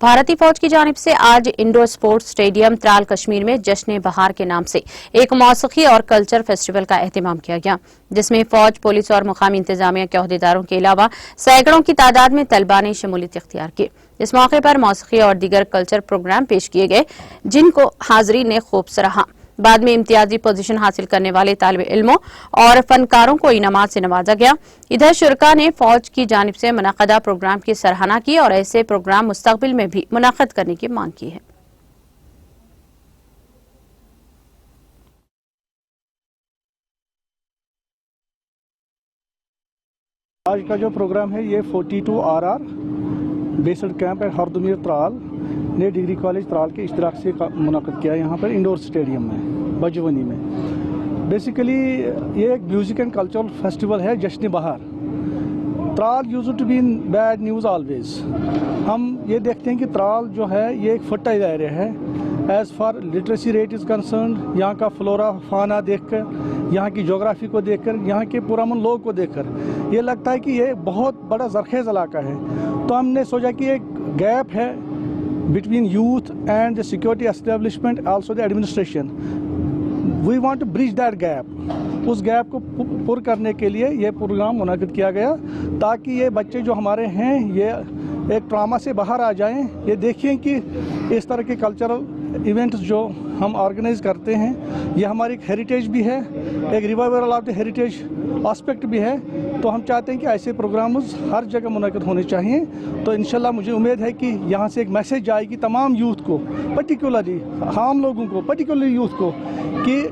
भारतीय फौज की जानिब से आज indoor sports stadium Tral Kashmir में जश्न बहार के नाम से एक मौसीकी और कल्चर फेस्टिवल का एहतमाम किया गया, जिसमें फौज, पुलिस और मुकामी इंतजामिया के अहदेदारों के अलावा सैकड़ों की तादाद में तलबा ने शमूलियत इख्तियार की। इस मौके पर मौसीकी और दीगर कल्चर प्रोग्राम पेश किए गए, जिनको हाजरीन ने खूब सराहा। बाद में इम्तियाजी पोजीशन हासिल करने वाले तालिब इल्मों और फनकारों को इनामात से नवाजा गया। इधर शुरका ने फौज की जानिब से मुनक़दा प्रोग्राम की सराहना की और ऐसे प्रोग्राम मुस्तक़बिल में भी मुनक़द करने की मांग की है। आज का जो प्रोग्राम है ये 42 RR बेस्ड कैंप है हरदुमीर त्राल ने डिग्री कॉलेज त्राल के इश्तराक से मुनक़द किया यहाँ पर इंडोर स्टेडियम में बजवनी में। बेसिकली ये एक म्यूज़िक एंड कल्चरल फेस्टिवल है Jashn Bahar. Tral used to be in bad news always. हम ये देखते हैं कि त्राल जो है ये एक फर्टाइल एरिया है as far literacy rate is concern. यहाँ का फ्लोरा फाना देखकर, यहाँ की जोग्राफ़ी को देखकर, यहाँ के पुरअमन लोग को देखकर ये लगता है कि ये बहुत बड़ा ज़रखेज़ इलाका है। तो हमने सोचा कि एक गैप है between youth and the security establishment, also the administration. We want to bridge that gap. उस गैप को पूरा करने के लिए ये प्रोग्राम मुनक़द किया गया ताकि ये बच्चे जो हमारे हैं ये एक ट्रामा से बाहर आ जाएं। ये देखिए कि इस तरह के कल्चरल इवेंट्स जो हम ऑर्गेनाइज करते हैं ये हमारी एक हेरिटेज भी है, एक revival of the heritage aspect भी है। तो हम चाहते हैं कि ऐसे प्रोग्राम्स हर जगह मुनक़द होने चाहिए। तो इंशाल्लाह मुझे उम्मीद है कि यहाँ से एक मैसेज जाएगी तमाम यूथ को, पर्टिकुलरली हम लोगों को, पर्टिकुलरली यूथ को, कि